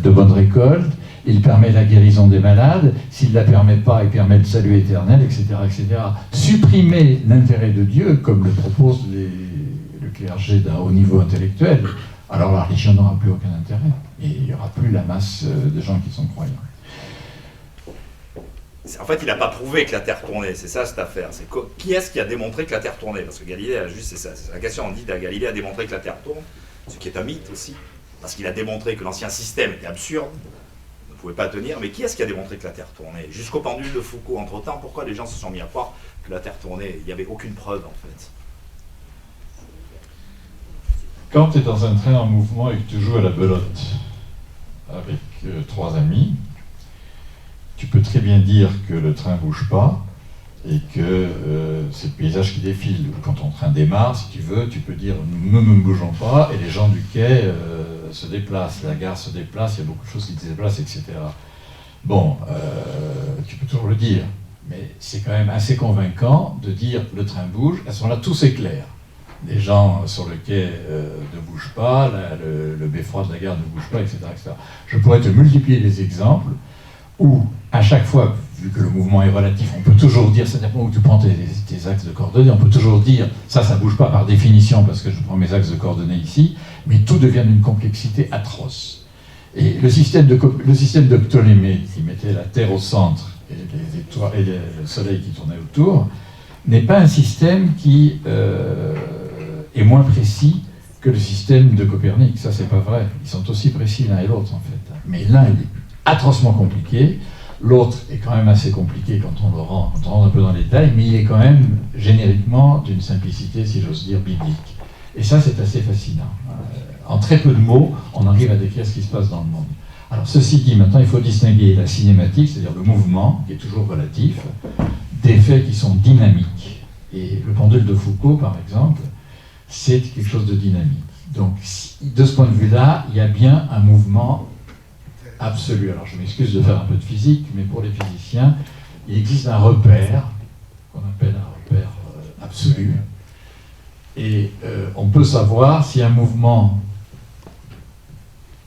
Speaker 9: de bonnes récoltes, il permet la guérison des malades, s'il ne la permet pas, il permet le salut éternel, etc., etc. Supprimer l'intérêt de Dieu, comme le propose le clergé d'un haut niveau intellectuel, alors la religion n'aura plus aucun intérêt, et il n'y aura plus la masse de gens qui sont croyants.
Speaker 6: En fait, il n'a pas prouvé que la Terre tournait, c'est ça cette affaire. C'est qui est-ce qui a démontré que la Terre tournait? Parce que Galilée a juste, c'est ça, c'est la question, on dit Galilée a démontré que la Terre tourne, ce qui est un mythe aussi, parce qu'il a démontré que l'ancien système était absurde, ne pouvait pas tenir, mais qui est-ce qui a démontré que la Terre tournait? Jusqu'au pendule de Foucault, entre-temps, pourquoi les gens se sont mis à croire que la Terre tournait? Il n'y avait aucune preuve, en fait.
Speaker 9: Quand tu es dans un train en mouvement et que tu joues à la belote avec trois amis, tu peux très bien dire que le train ne bouge pas et que c'est le paysage qui défile. Quand ton train démarre, si tu veux, tu peux dire « nous ne bougeons pas » et les gens du quai se déplacent, la gare se déplace, il y a beaucoup de choses qui se déplacent, etc. Bon, tu peux toujours le dire, mais c'est quand même assez convaincant de dire « le train bouge », à ce moment-là, tout s'éclaire. Les gens sur le quai ne bougent pas, le beffroi de la gare ne bouge pas, etc., etc. Je pourrais te multiplier les exemples où, à chaque fois, vu que le mouvement est relatif, on peut toujours dire, ça dépend où tu prends tes axes de coordonnées, on peut toujours dire, ça bouge pas par définition parce que je prends mes axes de coordonnées ici, mais tout devient d'une complexité atroce. Et le système de Ptolémée, qui mettait la Terre au centre et les étoiles, et le Soleil qui tournait autour, n'est pas un système qui est moins précis que le système de Copernic. Ça, c'est pas vrai. Ils sont aussi précis l'un et l'autre, en fait. Mais l'un est atrocement compliqué, l'autre est quand même assez compliqué quand on rentre un peu dans les détails, mais il est quand même génériquement d'une simplicité, si j'ose dire, biblique. Et ça, c'est assez fascinant. En très peu de mots, on arrive à décrire ce qui se passe dans le monde. Alors, ceci dit, maintenant, il faut distinguer la cinématique, c'est-à-dire le mouvement, qui est toujours relatif, des faits qui sont dynamiques. Et le pendule de Foucault, par exemple, c'est quelque chose de dynamique. Donc, de ce point de vue-là, il y a bien un mouvement absolu. Alors, je m'excuse de faire un peu de physique, mais pour les physiciens, il existe un repère, qu'on appelle un repère absolu, et on peut savoir si un mouvement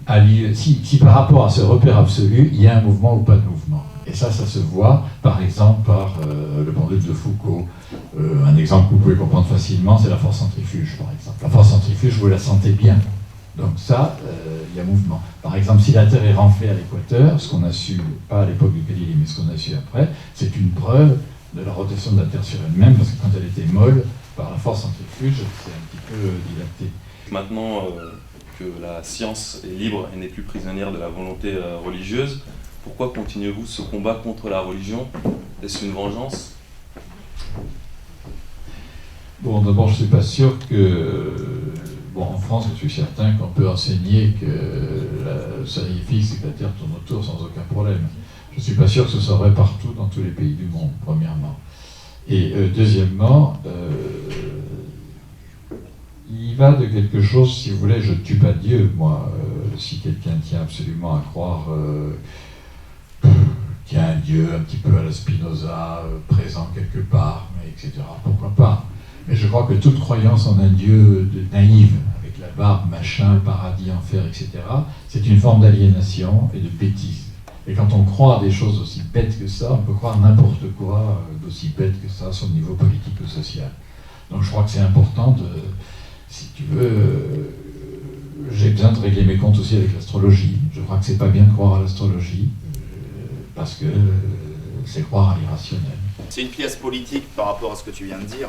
Speaker 9: a lieu, si par rapport à ce repère absolu, il y a un mouvement ou pas de mouvement. Et ça se voit, par exemple, par le pendule de Foucault. Un exemple que vous pouvez comprendre facilement, c'est la force centrifuge, par exemple. La force centrifuge, vous la sentez bien. Donc ça, il y a mouvement. Par exemple, si la Terre est renflée à l'équateur, ce qu'on a su, pas à l'époque du Galilée, mais ce qu'on a su après, c'est une preuve de la rotation de la Terre sur elle-même, parce que quand elle était molle, par la force centrifuge, c'est un petit peu dilaté.
Speaker 10: Maintenant que la science est libre et n'est plus prisonnière de la volonté religieuse, pourquoi continuez-vous ce combat contre la religion? Est-ce une vengeance?
Speaker 9: Bon, d'abord, je ne suis pas sûr que... Bon, en France, je suis certain qu'on peut enseigner que le soleil est fixe et que la Terre tourne autour sans aucun problème. Je ne suis pas sûr que ce soit vrai partout dans tous les pays du monde, premièrement. Et deuxièmement, il va de quelque chose, si vous voulez, je ne tue pas Dieu, moi, si quelqu'un tient absolument à croire qu'il y a un Dieu un petit peu à la Spinoza, présent quelque part, mais etc., pourquoi pas. Mais je crois que toute croyance en un Dieu naïf, avec la barbe, machin, paradis, enfer, etc., c'est une forme d'aliénation et de bêtise. Et quand on croit à des choses aussi bêtes que ça, on peut croire n'importe quoi d'aussi bête que ça sur le niveau politique ou social. Donc je crois que c'est important de, si tu veux, j'ai besoin de régler mes comptes aussi avec l'astrologie. Je crois que c'est pas bien de croire à l'astrologie, parce que c'est croire à l'irrationnel.
Speaker 6: C'est une pièce politique par rapport à ce que tu viens de dire,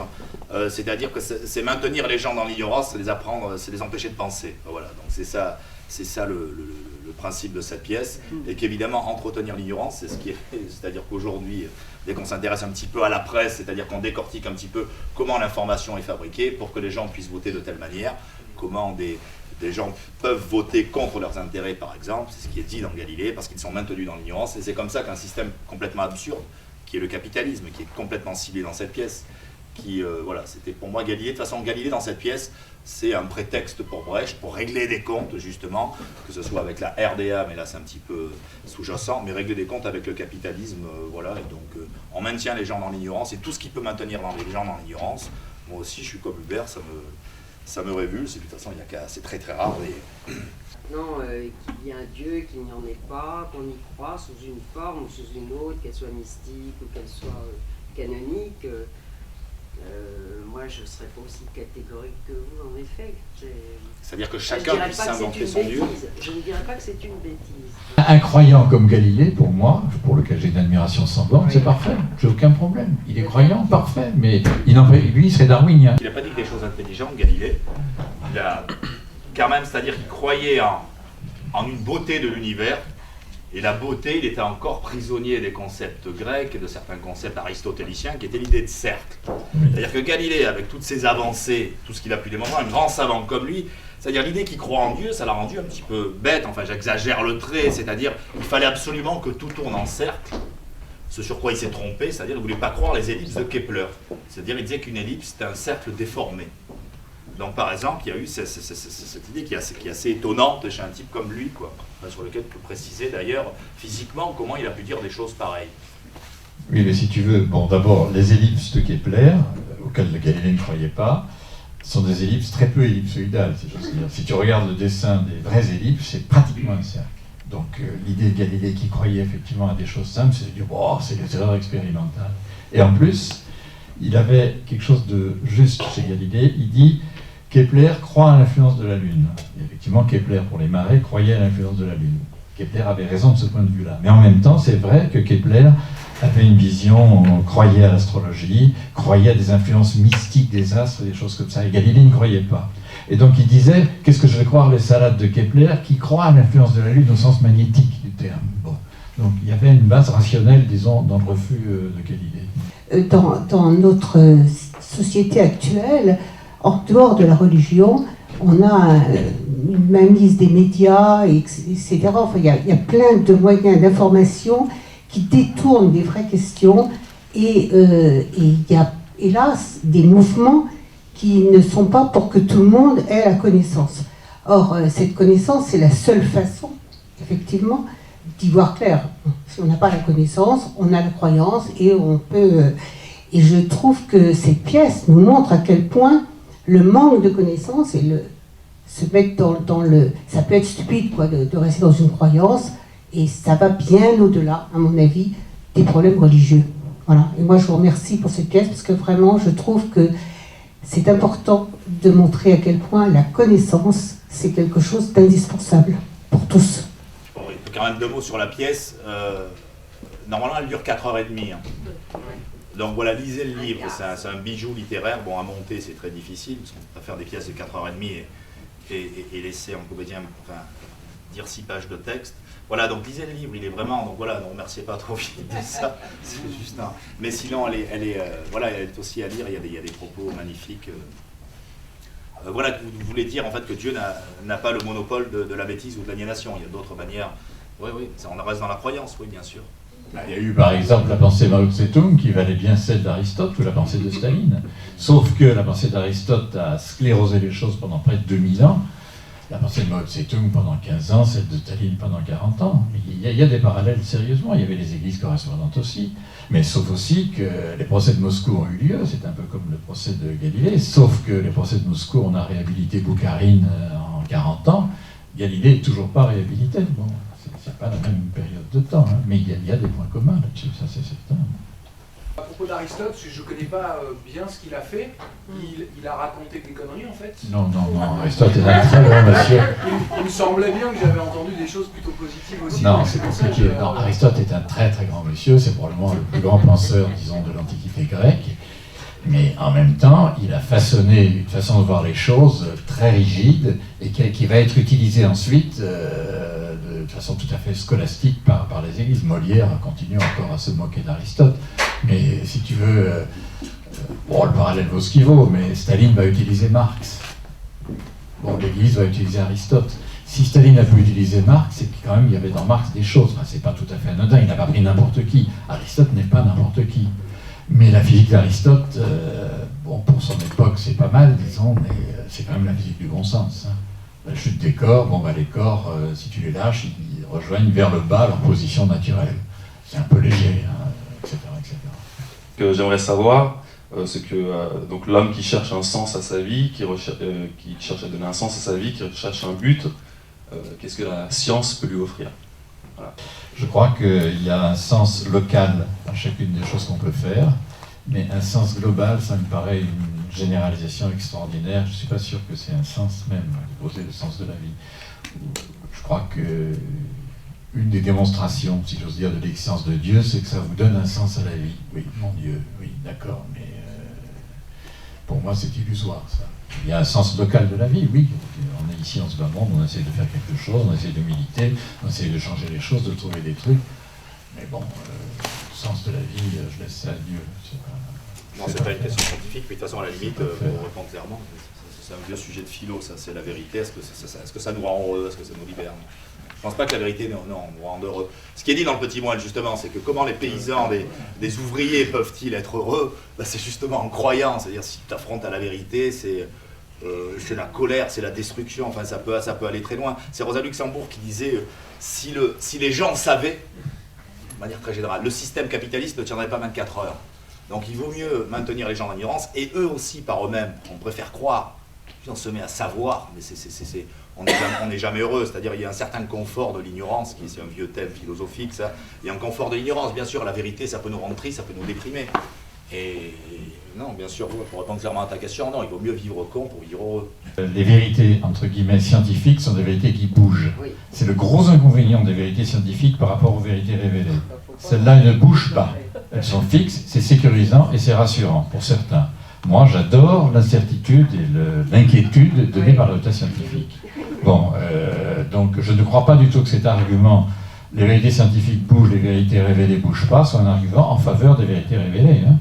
Speaker 6: c'est-à-dire que c'est maintenir les gens dans l'ignorance, c'est les apprendre, c'est les empêcher de penser. Voilà, donc c'est ça le principe de cette pièce, et qu'évidemment entretenir l'ignorance, c'est ce qui est, c'est-à-dire qu'aujourd'hui, dès qu'on s'intéresse un petit peu à la presse, c'est-à-dire qu'on décortique un petit peu comment l'information est fabriquée pour que les gens puissent voter de telle manière, comment des gens peuvent voter contre leurs intérêts, par exemple, c'est ce qui est dit dans Galilée, parce qu'ils sont maintenus dans l'ignorance, et c'est comme ça qu'un système complètement absurde, qui est le capitalisme, qui est complètement ciblé dans cette pièce, qui, voilà, c'était pour moi Galilée. De toute façon, Galilée dans cette pièce, c'est un prétexte pour Brecht, pour régler des comptes, justement, que ce soit avec la RDA, mais là c'est un petit peu sous-jacent, mais régler des comptes avec le capitalisme, voilà, et donc on maintient les gens dans l'ignorance, et tout ce qui peut maintenir les gens dans l'ignorance, moi aussi je suis comme Hubert, ça me révulse, et de toute façon c'est très très rare.
Speaker 11: Non, qu'il y ait un Dieu, qu'il n'y en ait pas, qu'on y croit sous une forme ou sous une autre, qu'elle soit mystique ou qu'elle soit canonique. Moi, je ne serais pas aussi catégorique que vous, en effet.
Speaker 6: C'est-à-dire que chacun puisse inventer son Dieu.
Speaker 11: Je ne dirais pas que c'est une bêtise.
Speaker 9: Un croyant comme Galilée, pour moi, pour lequel j'ai une admiration sans borne, c'est parfait, j'ai aucun problème. Il est croyant, parfait, mais lui, il serait darwinien.
Speaker 6: Il n'a pas dit des choses intelligentes, Galilée. Il a quand même, c'est-à-dire qu'il croyait en une beauté de l'univers, et la beauté, il était encore prisonnier des concepts grecs et de certains concepts aristotéliciens qui étaient l'idée de cercle. C'est-à-dire que Galilée, avec toutes ses avancées, tout ce qu'il a pu démontrer, un grand savant comme lui, c'est-à-dire l'idée qu'il croit en Dieu, ça l'a rendu un petit peu bête, enfin j'exagère le trait, c'est-à-dire il fallait absolument que tout tourne en cercle, ce sur quoi il s'est trompé, c'est-à-dire qu'il ne voulait pas croire les ellipses de Kepler, c'est-à-dire il disait qu'une ellipse c'était un cercle déformé. Donc par exemple, il y a eu cette idée qui est assez étonnante chez un type comme lui, quoi, sur lequel on peut préciser d'ailleurs physiquement comment il a pu dire des choses pareilles.
Speaker 9: Oui, mais si tu veux, bon d'abord, les ellipses de Kepler, auxquelles Galilée ne croyait pas, sont des ellipses très peu ellipsoïdales, si j'ose dire. Si tu regardes le dessin des vraies ellipses, c'est pratiquement un cercle. Donc l'idée de Galilée qui croyait effectivement à des choses simples, c'est de dire, oh, c'est des erreurs expérimentales. Et en plus, il avait quelque chose de juste chez Galilée, il dit, Kepler croit à l'influence de la Lune. Et effectivement, Kepler, pour les marées, croyait à l'influence de la Lune. Kepler avait raison de ce point de vue-là. Mais en même temps, c'est vrai que Kepler avait une vision, croyait à l'astrologie, croyait à des influences mystiques des astres, des choses comme ça. Et Galilée ne croyait pas. Et donc il disait, qu'est-ce que je vais croire les salades de Kepler, qui croient à l'influence de la Lune au sens magnétique du terme. Bon. Donc il y avait une base rationnelle, disons, dans le refus de Galilée.
Speaker 12: Dans notre société actuelle, en dehors de la religion, on a une mainmise des médias, etc. Enfin, il y a plein de moyens d'information qui détournent des vraies questions, et il y a, hélas, des mouvements qui ne sont pas pour que tout le monde ait la connaissance. Or, cette connaissance, c'est la seule façon, effectivement, d'y voir clair. Si on n'a pas la connaissance, on a la croyance, et on peut... et je trouve que cette pièce nous montre à quel point le manque de connaissance et se mettre dans le... Ça peut être stupide, quoi, de rester dans une croyance, et ça va bien au-delà, à mon avis, des problèmes religieux. Voilà. Et moi, je vous remercie pour cette pièce, parce que vraiment, je trouve que c'est important de montrer à quel point la connaissance, c'est quelque chose d'indispensable pour tous.
Speaker 6: Bon, il faut quand même 2 mots sur la pièce. Normalement, elle dure 4h30. Hein. Donc voilà, lisez le livre, c'est un bijou littéraire. Bon, à monter, c'est très difficile, parce qu'on ne peut pas faire des pièces de 4h30 et laisser un comédien dire 6 pages de texte. Voilà, donc lisez le livre, il est vraiment... Donc voilà, ne remerciez pas trop vite de ça, c'est juste un... Mais sinon, elle est aussi à lire, il y a des propos magnifiques. Voilà, vous voulez dire en fait que Dieu n'a pas le monopole de la bêtise ou de l'aliénation. Il y a d'autres manières. Oui, on reste dans la croyance, oui, bien sûr.
Speaker 9: Il y a eu par exemple la pensée Mao Tse-tung qui valait bien celle d'Aristote ou la pensée de Staline. Sauf que la pensée d'Aristote a sclérosé les choses pendant près de 2000 ans. La pensée de Mao Tse-tung pendant 15 ans, celle de Staline pendant 40 ans. Il y a des parallèles sérieusement, il y avait les églises correspondantes aussi. Mais sauf aussi que les procès de Moscou ont eu lieu, c'est un peu comme le procès de Galilée, sauf que les procès de Moscou, on a réhabilité Boukharine en 40 ans, Galilée n'est toujours pas réhabilité. Bon, c'est pas la même période de temps, hein, mais il y a des points communs là-dessus, ça c'est certain.
Speaker 2: À propos d'Aristote, je ne connais pas bien ce qu'il a fait. Il a raconté des conneries en fait.
Speaker 9: Non, Aristote est un très grand monsieur.
Speaker 2: Il me semblait bien que j'avais entendu des choses plutôt positives aussi.
Speaker 9: Non, c'est compliqué. Non, Aristote est un très très grand monsieur, c'est probablement le plus grand penseur, disons, de l'Antiquité grecque. Mais en même temps, il a façonné une façon de voir les choses très rigide et qui va être utilisée ensuite de façon tout à fait scolastique par les églises. Molière continue encore à se moquer d'Aristote. Mais si tu veux, bon, le parallèle vaut ce qu'il vaut, mais Staline va utiliser Marx. Bon, l'Église va utiliser Aristote. Si Staline a pu utiliser Marx, c'est que quand même il y avait dans Marx des choses. Enfin, c'est pas tout à fait anodin, il n'a pas pris n'importe qui. Aristote n'est pas n'importe qui. Mais la physique d'Aristote, bon, pour son époque, c'est pas mal, disons, mais c'est quand même la physique du bon sens. Hein. La chute des corps, bon, bah, les corps, si tu les lâches, ils rejoignent vers le bas leur position naturelle. C'est un peu léger, hein, etc., etc.
Speaker 10: Ce que j'aimerais savoir, c'est que donc l'homme qui cherche un sens à sa vie, qui cherche à donner un sens à sa vie, qui recherche un but, qu'est-ce que la science peut lui offrir? Voilà.
Speaker 9: Je crois qu'il y a un sens local à chacune des choses qu'on peut faire, mais un sens global, ça me paraît une généralisation extraordinaire. Je ne suis pas sûr que c'est un sens même, de poser le sens de la vie. Je crois que une des démonstrations, si j'ose dire, de l'existence de Dieu, c'est que ça vous donne un sens à la vie. Oui, mon Dieu, oui, d'accord, mais pour moi c'est illusoire ça. Il y a un sens local de la vie, oui. On est ici en ce moment, on essaie de faire quelque chose, on essaie de militer, on essaie de changer les choses, de trouver des trucs. Mais bon, le sens de la vie, je laisse ça à Dieu.
Speaker 6: Non, c'est pas une question scientifique, mais de toute façon, à la limite, pour répondre clairement, c'est un vieux sujet de philo, ça, c'est la vérité. Est-ce que ça nous rend heureux? Est-ce que ça nous libère? Je pense pas que la vérité nous rende heureux. Ce qui est dit dans le Petit Moine, justement, c'est que comment les paysans, des ouvriers peuvent-ils être heureux? Ben, c'est justement en croyant, c'est-à-dire si tu t'affrontes à la vérité, c'est la colère, c'est la destruction, enfin ça peut aller très loin. C'est Rosa Luxembourg qui disait si les gens savaient, de manière très générale, le système capitaliste ne tiendrait pas 24 heures. Donc il vaut mieux maintenir les gens en ignorance, et eux aussi par eux-mêmes, on préfère croire, puis on se met à savoir, mais on n'est jamais heureux, c'est-à-dire il y a un certain confort de l'ignorance, c'est un vieux thème philosophique ça, il y a un confort de l'ignorance, bien sûr, la vérité ça peut nous rendre tristes, ça peut nous déprimer, et non, bien sûr, pour répondre clairement à ta question, non, il vaut mieux vivre con pour vivre heureux.
Speaker 9: Les vérités, entre guillemets, scientifiques sont des vérités qui bougent. Oui. C'est le gros inconvénient des vérités scientifiques par rapport aux vérités révélées. Celles-là, elles ne bougent pas. Elles sont fixes, c'est sécurisant et c'est rassurant pour certains. Moi, j'adore l'incertitude et l'inquiétude donnée par le résultat scientifique. Bon, donc je ne crois pas du tout que cet argument, les vérités scientifiques bougent, les vérités révélées ne bougent pas, soit un argument en faveur des vérités révélées. Hein.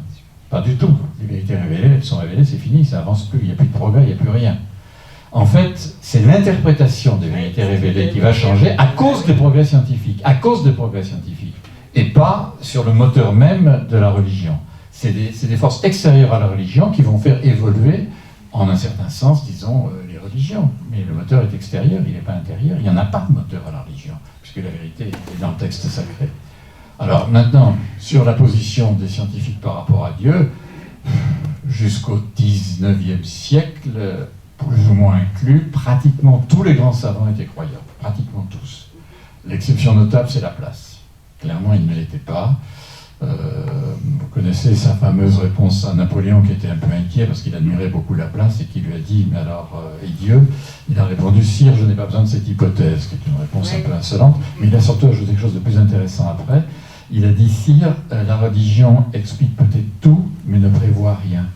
Speaker 9: Pas du tout. Les vérités révélées, elles sont révélées, c'est fini, ça avance plus, il n'y a plus de progrès, il n'y a plus rien. En fait, c'est l'interprétation des vérités révélées qui va changer à cause des progrès scientifiques, et pas sur le moteur même de la religion. C'est des forces extérieures à la religion qui vont faire évoluer, en un certain sens, disons, les religions. Mais le moteur est extérieur, il n'est pas intérieur, il n'y en a pas de moteur à la religion, puisque la vérité est dans le texte sacré. Alors maintenant, sur la position des scientifiques par rapport à Dieu, jusqu'au XIXe siècle, plus ou moins inclus, pratiquement tous les grands savants étaient croyants, pratiquement tous. L'exception notable, c'est Laplace. Clairement, il ne l'était pas. Vous connaissez sa fameuse réponse à Napoléon qui était un peu inquiet parce qu'il admirait beaucoup Laplace et qui lui a dit « Mais alors, et Dieu ?» Il a répondu « Sire, je n'ai pas besoin de cette hypothèse », qui est une réponse un peu insolente, mais il a surtout ajouté quelque chose de plus intéressant après. Il a dit « Sire, la religion explique peut-être tout, mais ne prévoit rien. »